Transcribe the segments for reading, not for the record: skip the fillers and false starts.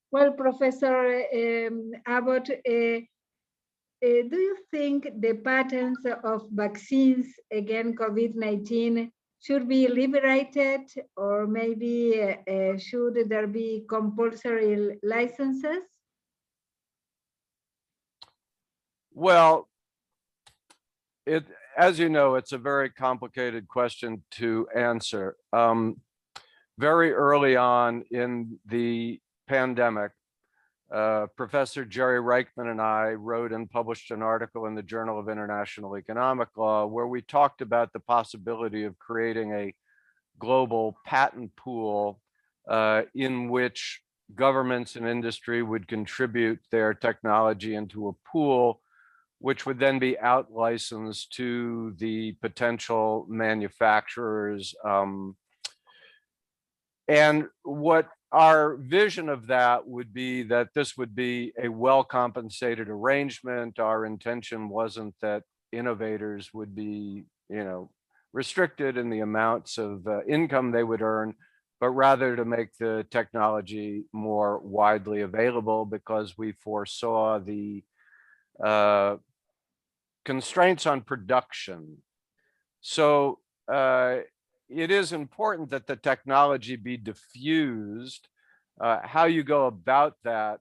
Well, Professor Abbott, do you think the patents of vaccines against COVID-19 should be liberated, or maybe should there be compulsory licenses? Well, as you know, it's a very complicated question to answer. Very early on in the pandemic, Professor Jerry Reichman and I wrote and published an article in the Journal of International Economic Law where we talked about the possibility of creating a global patent pool in which governments and industry would contribute their technology into a pool, which would then be out licensed to the potential manufacturers. And what our vision of that would be that this would be a well-compensated arrangement. Our intention wasn't that innovators would be, restricted in the amounts of income they would earn, but rather to make the technology more widely available because we foresaw the constraints on production. So it is important that the technology be diffused. How you go about that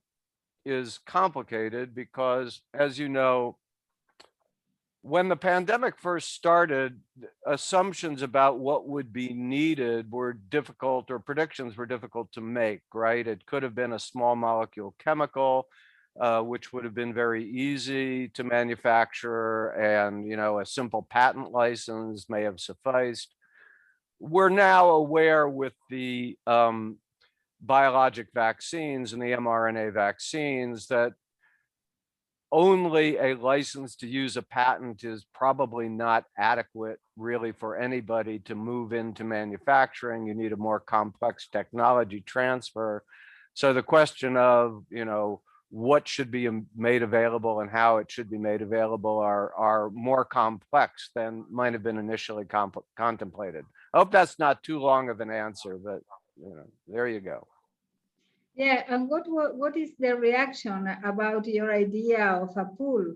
is complicated because, as you know, when the pandemic first started, assumptions about what would be needed were difficult, or predictions were difficult to make, right? It could have been a small molecule chemical, which would have been very easy to manufacture, and a simple patent license may have sufficed. We're now aware with the biologic vaccines and the mRNA vaccines that only a license to use a patent is probably not adequate really for anybody to move into manufacturing. You need a more complex technology transfer. So the question of, what should be made available and how it should be made available are more complex than might have been initially contemplated. I hope that's not too long of an answer, but there you go. Yeah, and what is the reaction about your idea of a pool?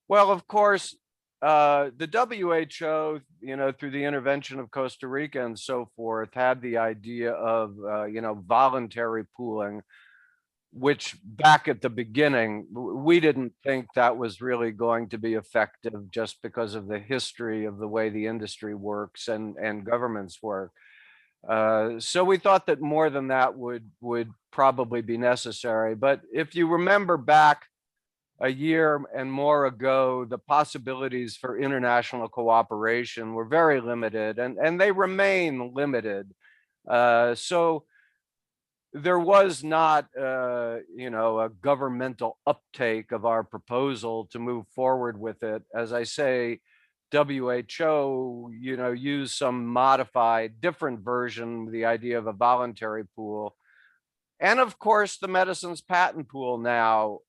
Well, of course, the WHO, through the intervention of Costa Rica and so forth, had the idea of, voluntary pooling, which back at the beginning, we didn't think that was really going to be effective just because of the history of the way the industry works and governments work. So we thought that more than that would probably be necessary. But if you remember back a year and more ago, the possibilities for international cooperation were very limited, and they remain limited. So there was not, a governmental uptake of our proposal to move forward with it. As I say, WHO, used some modified, different version, the idea of a voluntary pool. And of course, the medicines patent pool now,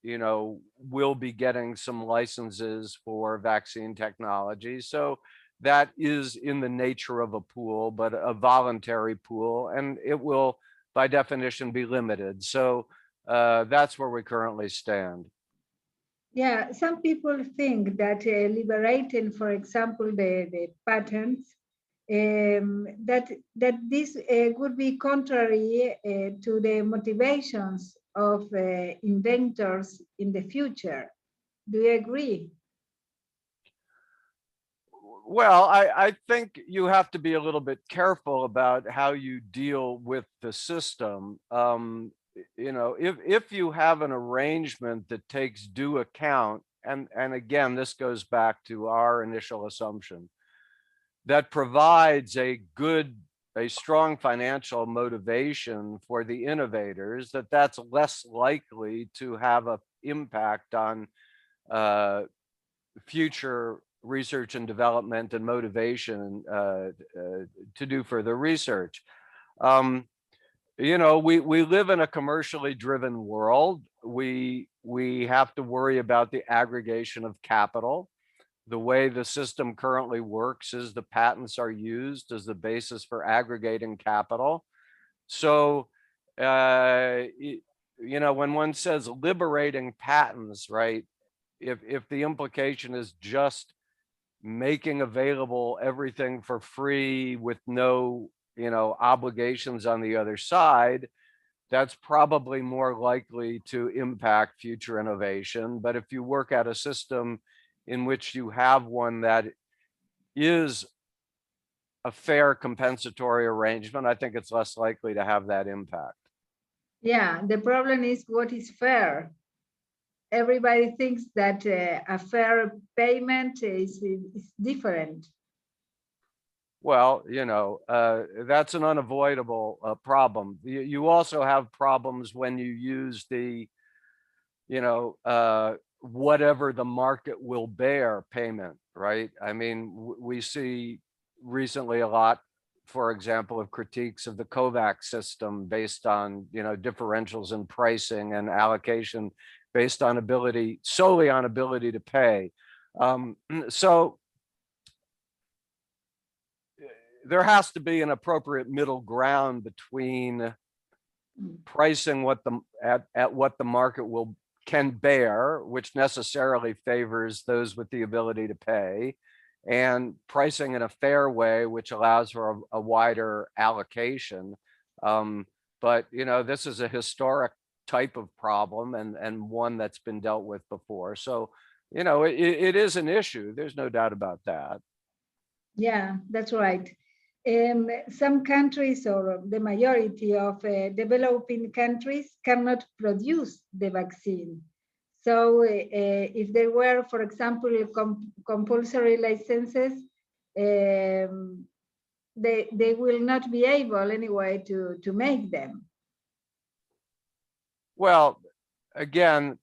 will be getting some licenses for vaccine technology. So that is in the nature of a pool, but a voluntary pool, and it will, by definition, be limited. So that's where we currently stand. Yeah, some people think that liberating, for example, the patents, that this would be contrary to the motivations of inventors in the future. Do you agree? Well, I think you have to be a little bit careful about how you deal with the system. If you have an arrangement that takes due account, and again, this goes back to our initial assumption, that provides a strong financial motivation for the innovators, that's less likely to have an impact on future research and development and motivation to do further research. We live in a commercially driven world. We have to worry about the aggregation of capital. The way the system currently works is the patents are used as the basis for aggregating capital. So you know, when one says liberating patents, right? If the implication is just making available everything for free with no, you know, obligations on the other side, that's probably more likely to impact future innovation. But if you work out a system in which you have one that is a fair compensatory arrangement, I think it's less likely to have that impact. Yeah, the problem is what is fair. Everybody thinks that a fair payment is different. Well, you know, that's an unavoidable problem. You also have problems when you use the, you know, whatever the market will bear payment, right? I mean, we see recently a lot, for example, of critiques of the COVAX system based on, you know, differentials in pricing and allocation based on ability, solely on ability to pay. So there has to be an appropriate middle ground between pricing what the at what the market can bear, which necessarily favors those with the ability to pay, and pricing in a fair way, which allows for a wider allocation. But you know, this is a historic type of problem and one that's been dealt with before. So, you know, it is an issue. There's no doubt about that. Yeah, that's right. Some countries, or the majority of developing countries, cannot produce the vaccine. So if there were, for example, compulsory licenses, they will not be able anyway to make them. Well, again,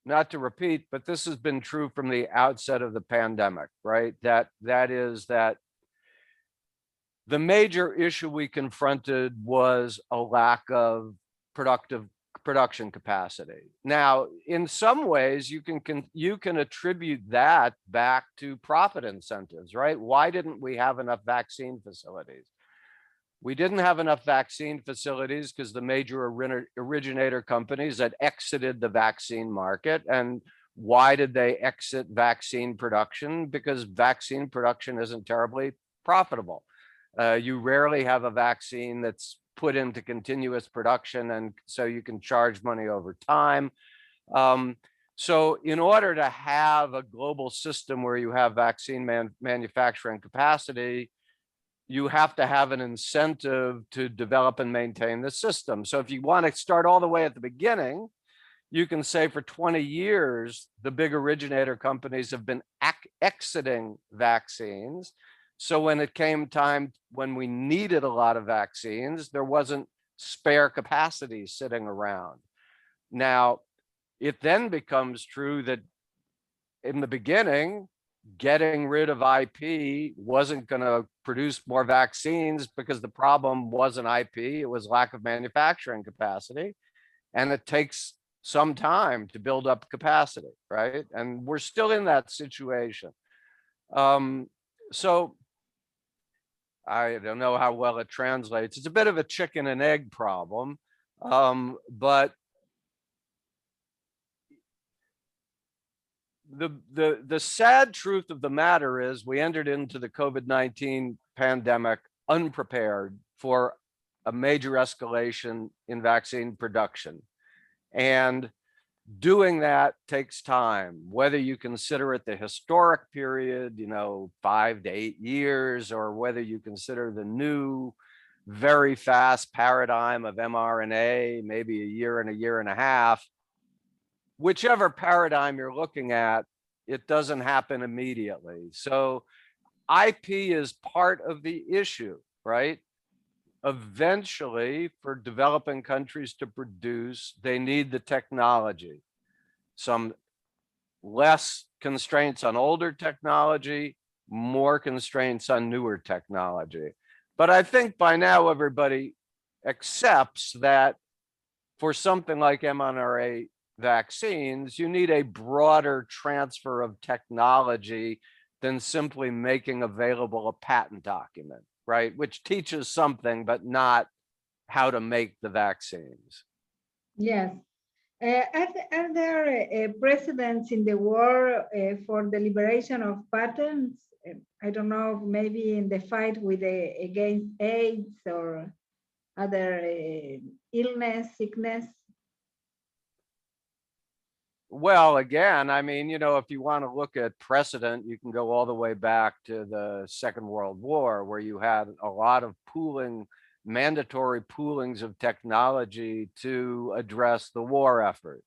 not to repeat, but this has been true from the outset of the pandemic, right? That is that the major issue we confronted was a lack of production capacity. Now, in some ways, you can attribute that back to profit incentives, right? Why didn't we have enough vaccine facilities? We didn't have enough vaccine facilities because the major originator companies had exited the vaccine market. And why did they exit vaccine production? Because vaccine production isn't terribly profitable. You rarely have a vaccine that's put into continuous production, and so you can charge money over time. So in order to have a global system where you have vaccine manufacturing capacity, you have to have an incentive to develop and maintain the system. So if you want to start all the way at the beginning, you can say for 20 years, the big originator companies have been exiting vaccines. So when it came time when we needed a lot of vaccines, there wasn't spare capacity sitting around. Now, it then becomes true that in the beginning, getting rid of IP wasn't going to produce more vaccines because the problem wasn't IP, it was lack of manufacturing capacity. And it takes some time to build up capacity, right? And we're still in that situation. So I don't know how well it translates. It's a bit of a chicken and egg problem, but the sad truth of the matter is we entered into the COVID-19 pandemic unprepared for a major escalation in vaccine production. And doing that takes time, whether you consider it the historic period, you know, 5 to 8 years, or whether you consider the new, very fast paradigm of mRNA, maybe a year and a half. Whichever paradigm you're looking at, it doesn't happen immediately. So IP is part of the issue, right? Eventually, for developing countries to produce, they need the technology. Some less constraints on older technology, more constraints on newer technology. But I think by now everybody accepts that for something like mRNA vaccines, you need a broader transfer of technology than simply making available a patent document, right? Which teaches something, but not how to make the vaccines. Yes. Are there precedents in the world for the liberation of patents? I don't know, maybe in the fight with against AIDS or other illness, sickness? Well, again, I mean, you know, if you want to look at precedent, you can go all the way back to the Second World War, where you had a lot of pooling, mandatory poolings of technology to address the war effort.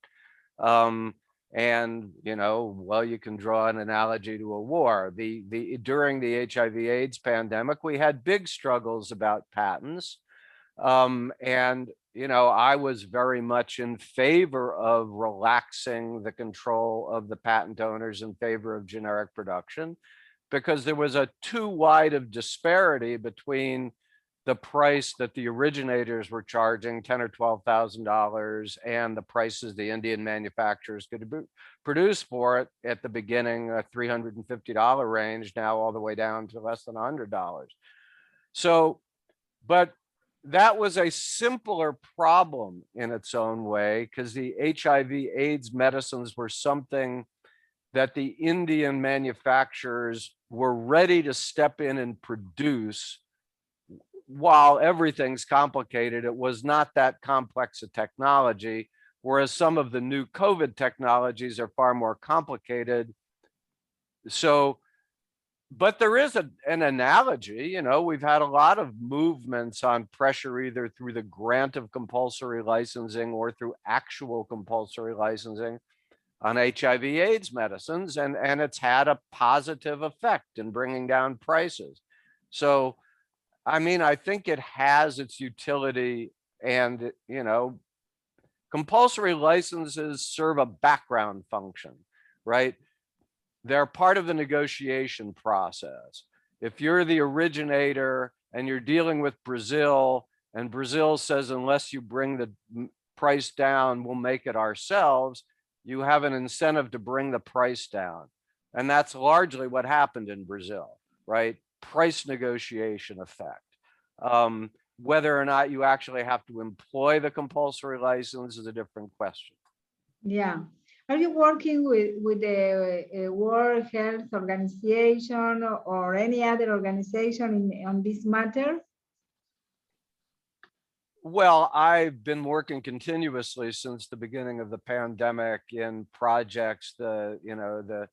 And, you know, well, you can draw an analogy to a war. During the HIV/AIDS pandemic, we had big struggles about patents. And, you know, I was very much in favor of relaxing the control of the patent owners in favor of generic production, because there was a too wide of disparity between the price that the originators were charging, $10,000 or $12,000, and the prices the Indian manufacturers could produce for it at the beginning, a $350 range, now all the way down to less than $100. So, but that was a simpler problem in its own way, because the HIV/AIDS medicines were something that the Indian manufacturers were ready to step in and produce. While everything's complicated, it was not that complex a technology, whereas some of the new COVID technologies are far more complicated. So, but there is an analogy, you know, we've had a lot of movements on pressure, either through the grant of compulsory licensing or through actual compulsory licensing on HIV/AIDS medicines, and it's had a positive effect in bringing down prices. So, I mean, I think it has its utility, and, you know, compulsory licenses serve a background function, right? They're part of the negotiation process. If you're the originator and you're dealing with Brazil, and Brazil says, unless you bring the price down, we'll make it ourselves, you have an incentive to bring the price down. And that's largely what happened in Brazil, right? Price negotiation effect. Whether or not you actually have to employ the compulsory license is a different question. Yeah. Are you working with the World Health Organization or any other organization on this matter? Well, I've been working continuously since the beginning of the pandemic in projects, the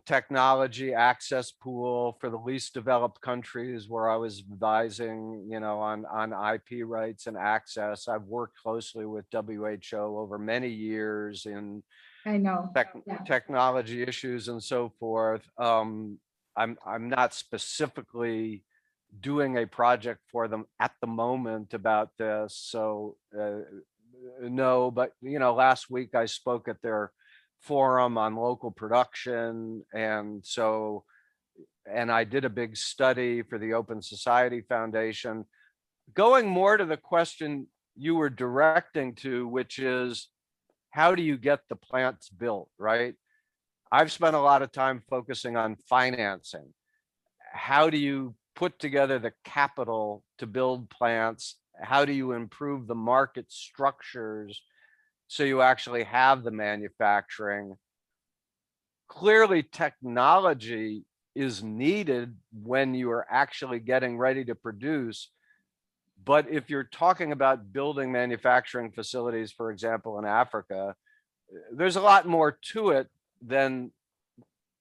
technology access pool for the least developed countries, where I was advising, you know, on IP rights and access. I've worked closely with WHO over many years in technology issues and so forth. I'm not specifically doing a project for them at the moment about this, so no. But, you know, last week I spoke at their forum on local production, and I did a big study for the Open Society Foundation, going more to the question you were directing to, which is, how do you get the plants built, right? I've spent a lot of time focusing on financing. How do you put together the capital to build plants? How do you improve the market structures so you actually have the manufacturing? Clearly, technology is needed when you are actually getting ready to produce. But if you're talking about building manufacturing facilities, for example, in Africa, there's a lot more to it than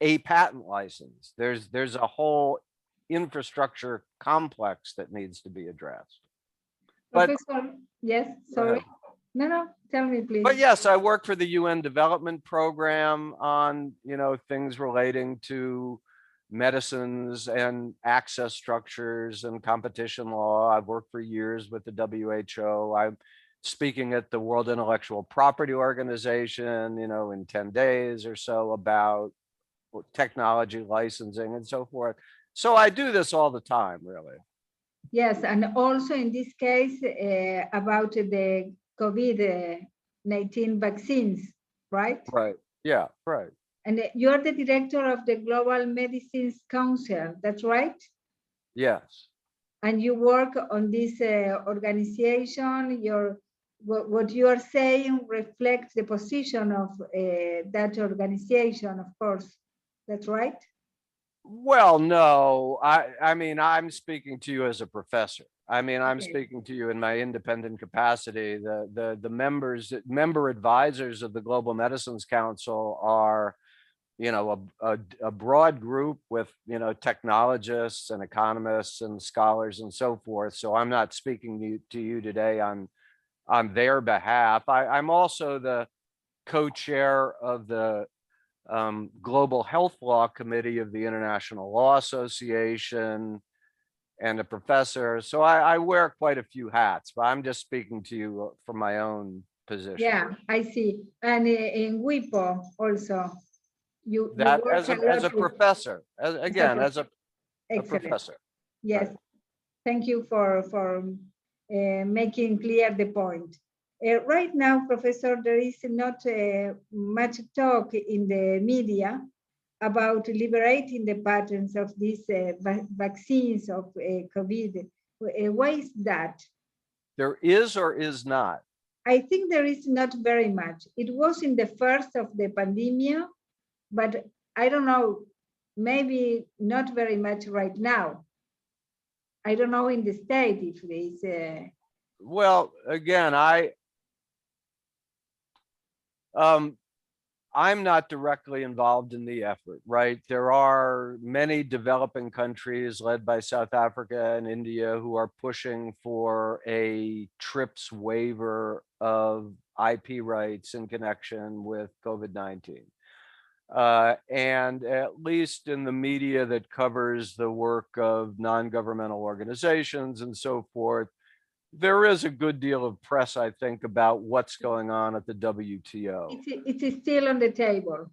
a patent license. There's a whole infrastructure complex that needs to be addressed. Professor, yes, sorry. No, tell me, please. But yes, I work for the UN Development Program on, you know, things relating to medicines and access structures and competition law. I've worked for years with the WHO. I'm speaking at the World Intellectual Property Organization, you know, in 10 days or so, about technology licensing and so forth. So I do this all the time, really. Yes, and also in this case about the COVID-19 vaccines, right? Right. Yeah, right. And you're the director of the Global Medicines Council, that's right? Yes. and you work on this organization, what you are saying reflects the position of that organization, of course. That's right? Well, no, I mean, I'm speaking to you as a professor. I mean, I'm Okay. speaking to you in my independent capacity. The member advisors of the Global Medicines Council are, you know, a broad group with, you know, technologists and economists and scholars and so forth. So I'm not speaking to you today on their behalf. I'm also the co-chair of the Global Health Law Committee of the International Law Association and a professor. So I wear quite a few hats, but I'm just speaking to you from my own position. Yeah, I see. And in WIPO also, you That work as a professor, as a Excellent. professor. Yes, Right. thank you for making clear the point. Right now, Professor, there is not much talk in the media about liberating the patents of these vaccines of COVID. Why is that? There is or is not? I think there is not very much. It was in the first of the pandemic, but I don't know, maybe not very much right now. I don't know in the state if there is. Well, again, I'm not directly involved in the effort, right? There are many developing countries led by South Africa and India who are pushing for a TRIPS waiver of IP rights in connection with COVID-19. And at least in the media that covers the work of non-governmental organizations and so forth, there is a good deal of press, I think, about what's going on at the WTO. It is still on the table.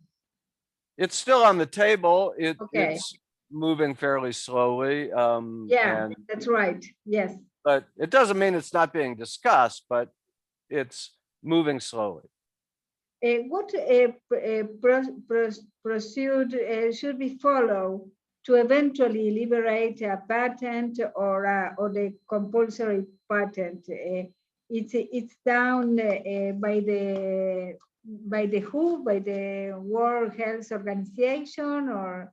It's still on the table. Okay. It's moving fairly slowly. Yeah, that's right. Yes. But it doesn't mean it's not being discussed, but it's moving slowly. What procedure should we follow to eventually liberate a patent or the compulsory patent? It's down by the WHO, by the World Health Organization, or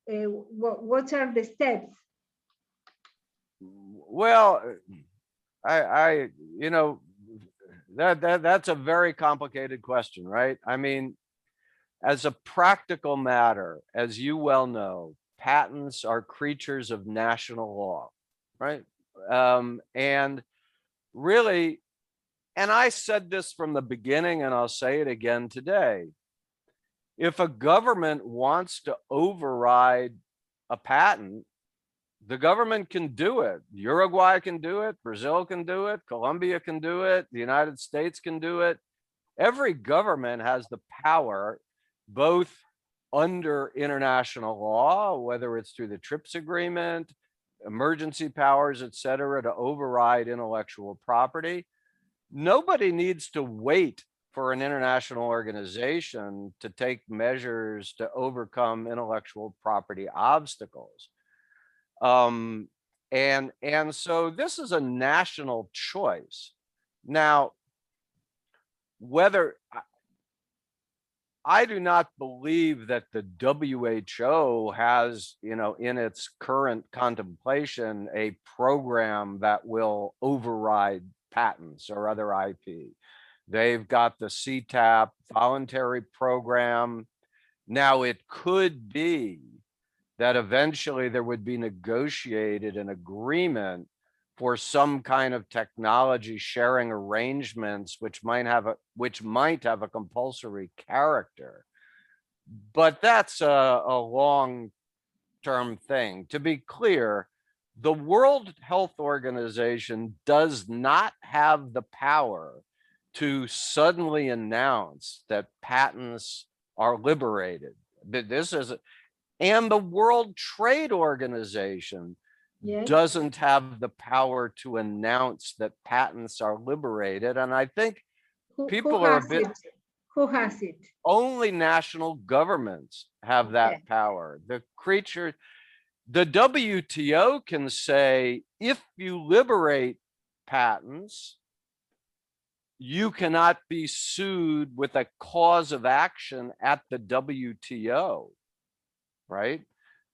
what are the steps? Well, you know, that's a very complicated question, right? I mean, as a practical matter, as you well know, patents are creatures of national law, right? And really, and I said this from the beginning, and I'll say it again today. If a government wants to override a patent, the government can do it. Uruguay can do it. Brazil can do it. Colombia can do it. The United States can do it. Every government has the power, both under international law, whether it's through the TRIPS agreement, emergency powers, et cetera, to override intellectual property. Nobody needs to wait for an international organization to take measures to overcome intellectual property obstacles. And so this is a national choice. Now, whether I do not believe that the WHO has, you know, in its current contemplation, a program that will override patents or other IP. They've got the CTAP voluntary program. Now, it could be that eventually there would be negotiated an agreement for some kind of technology sharing arrangements, which might have a compulsory character. But that's a long-term thing. To be clear, the World Health Organization does not have the power to suddenly announce that patents are liberated. And the World Trade Organization doesn't have the power to announce that patents are liberated. And I think people are a bit. Who has it? Only national governments have that power. The creature, The WTO can say, if you liberate patents, you cannot be sued with a cause of action at the WTO, right?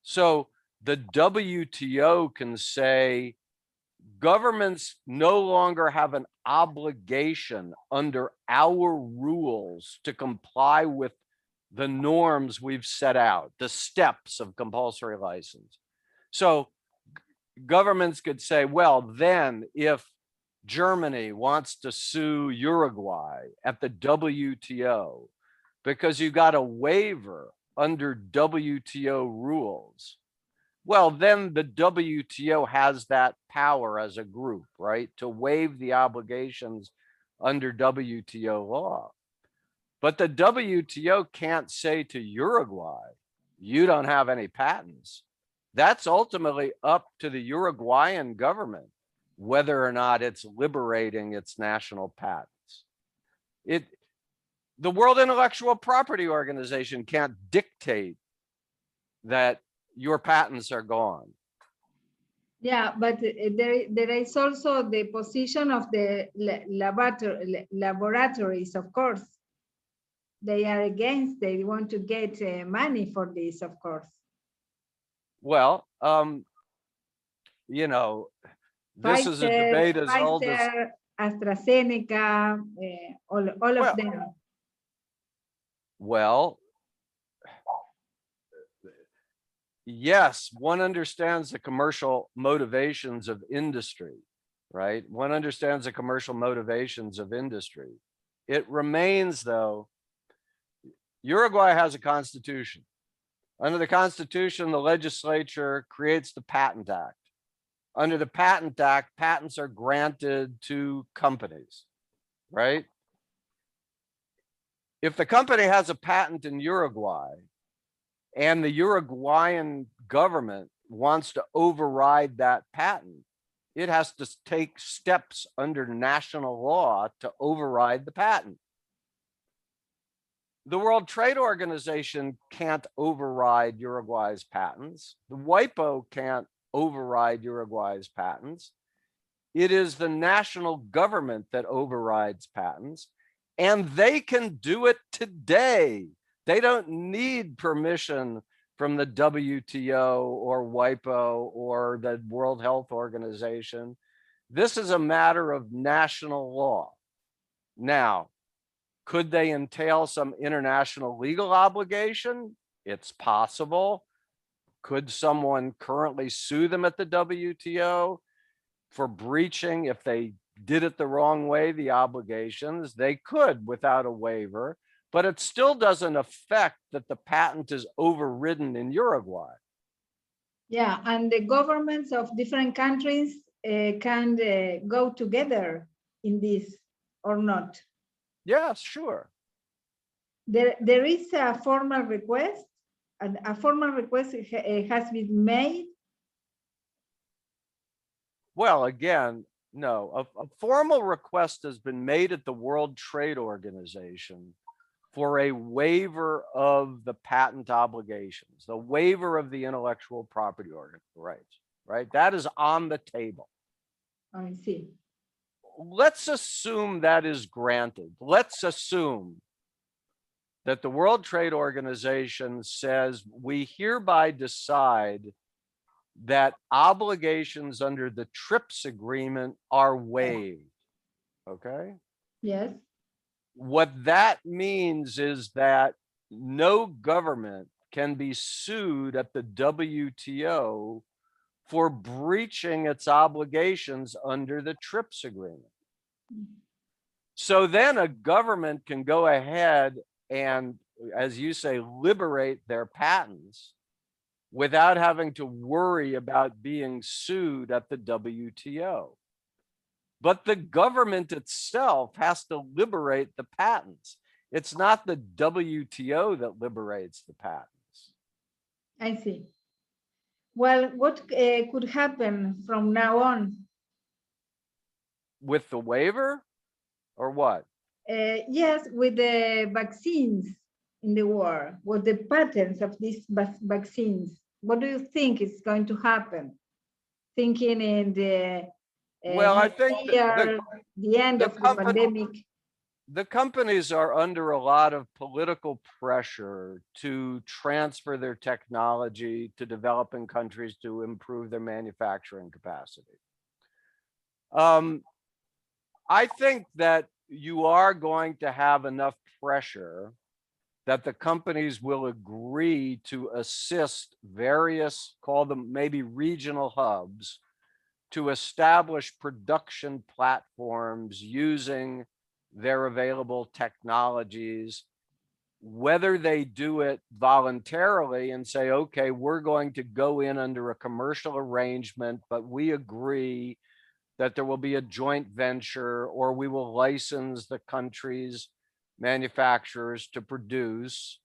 So the WTO can say, governments no longer have an obligation under our rules to comply with the norms we've set out, the steps of compulsory license. So governments could say, well, then if Germany wants to sue Uruguay at the WTO because you got a waiver under WTO rules, well, then the WTO has that power as a group, right, to waive the obligations under WTO law. But the WTO can't say to Uruguay, you don't have any patents. That's ultimately up to the Uruguayan government, whether or not it's liberating its national patents. The World Intellectual Property Organization can't dictate that your patents are gone. Yeah, but there is also the position of the laboratories, of course. They are against, they want to get money for this, of course. Well, you know, this is a debate as old as AstraZeneca, all of them. Well, yes, one understands the commercial motivations of industry, right? One understands the commercial motivations of industry. It remains, though, Uruguay has a constitution. Under the constitution, the legislature creates the Patent Act. Under the Patent Act, patents are granted to companies, right? If the company has a patent in Uruguay and the Uruguayan government wants to override that patent, it has to take steps under national law to override the patent. The World Trade Organization can't override Uruguay's patents. The WIPO can't override Uruguay's patents. It is the national government that overrides patents, and they can do it today. They don't need permission from the WTO or WIPO or the World Health Organization. This is a matter of national law. Now, could they entail some international legal obligation? It's possible. Could someone currently sue them at the WTO for breaching, if they did it the wrong way, the obligations? They could without a waiver, but it still doesn't affect that the patent is overridden in Uruguay. Yeah, and the governments of different countries can go together in this or not. Yes, sure. There is a formal request, and a formal request has been made. Well, again, no, a formal request has been made at the World Trade Organization for a waiver of the patent obligations, the waiver of the intellectual property rights, right? That is on the table. I see. Let's assume that is granted. Let's assume that the World Trade Organization says, we hereby decide that obligations under the TRIPS agreement are waived, okay? Yes. What that means is that no government can be sued at the WTO for breaching its obligations under the TRIPS agreement. So then a government can go ahead and, as you say, liberate their patents without having to worry about being sued at the WTO. But the government itself has to liberate the patents. It's not the WTO that liberates the patents. I see. Well, what could happen from now on? With the waiver or what? Yes, with the vaccines in the war, with the patents of these vaccines. What do you think is going to happen? Thinking in the Well, I next think year, the end the of the pandemic. the companies are under a lot of political pressure to transfer their technology to developing countries to improve their manufacturing capacity. I think that you are going to have enough pressure that the companies will agree to assist various, call them maybe regional hubs, to establish production platforms using their available technologies, whether they do it voluntarily and say, okay, we're going to go in under a commercial arrangement, but we agree that there will be a joint venture, or we will license the country's manufacturers to produce,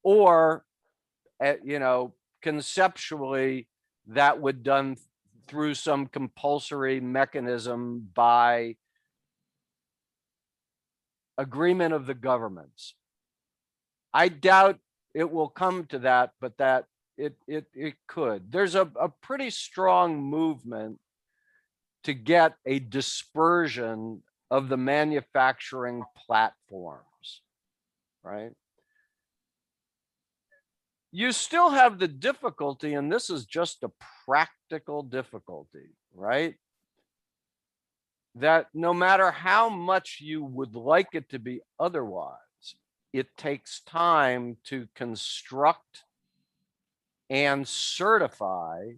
or, you know, conceptually that would done through some compulsory mechanism by agreement of the governments. I doubt it will come to that, but that it could. There's a pretty strong movement to get a dispersion of the manufacturing platforms, right? You still have the difficulty, and this is just a practical difficulty, right? That no matter how much you would like it to be otherwise, it takes time to construct and certify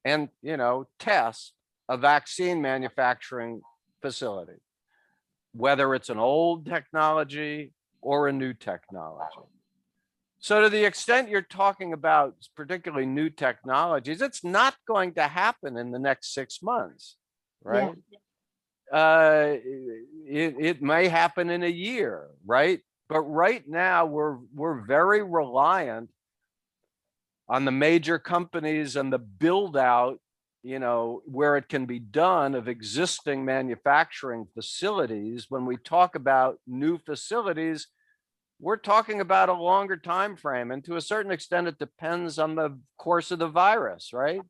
and, you know, test a vaccine manufacturing facility, whether it's an old technology or a new technology. So to the extent you're talking about particularly new technologies, it's not going to happen in the next 6 months, right? Yeah. It may happen in a year, right? But right now we're very reliant on the major companies and the build out, you know, where it can be done of existing manufacturing facilities. When we talk about new facilities, we're talking about a longer time frame, and to a certain extent it depends on the course of the virus, right?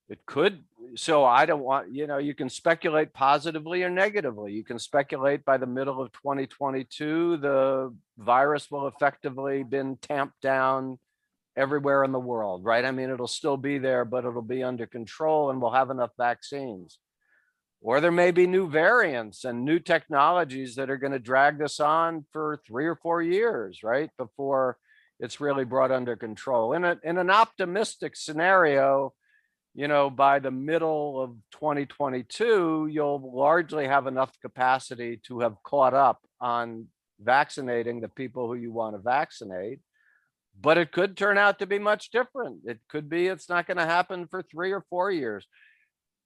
It could, so I don't want, you know, you can speculate positively or negatively. You can speculate by the middle of 2022 the virus will effectively been tamped down everywhere in the world, right? I mean, it'll still be there, but it'll be under control and we'll have enough vaccines. Or there may be new variants and new technologies that are going to drag this on for 3 or 4 years, right? Before it's really brought under control. In an optimistic scenario, you know, by the middle of 2022, you'll largely have enough capacity to have caught up on vaccinating the people who you want to vaccinate. But it could turn out to be much different. It could be it's not going to happen for 3 or 4 years.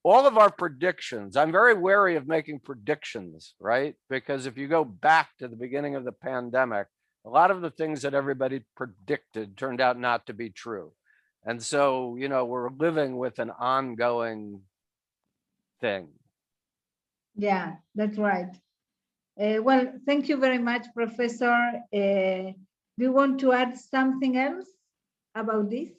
All of our predictions, I'm very wary of making predictions, right? Because if you go back to the beginning of the pandemic, a lot of the things that everybody predicted turned out not to be true. And so, you know, we're living with an ongoing thing. Yeah, that's right. Well, thank you very much, Professor. Do you want to add something else about this?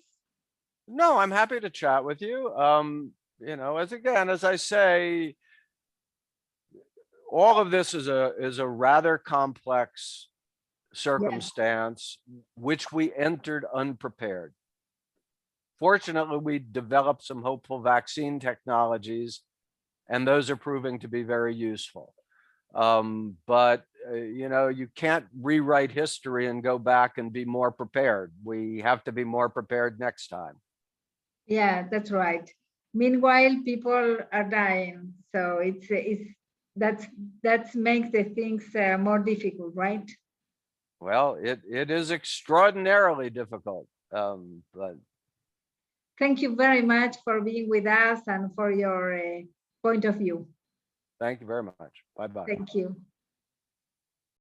No, I'm happy to chat with you. You know, as I say, all of this is a rather complex circumstance, which we entered unprepared. Fortunately, we developed some hopeful vaccine technologies, and those are proving to be very useful. But you know, you can't rewrite history and go back and be more prepared. We have to be more prepared next time. Yeah, that's right. Meanwhile, people are dying, so that makes the things more difficult, right? Well, it is extraordinarily difficult, but thank you very much for being with us and for your point of view. Thank you very much. Bye-bye. Thank you.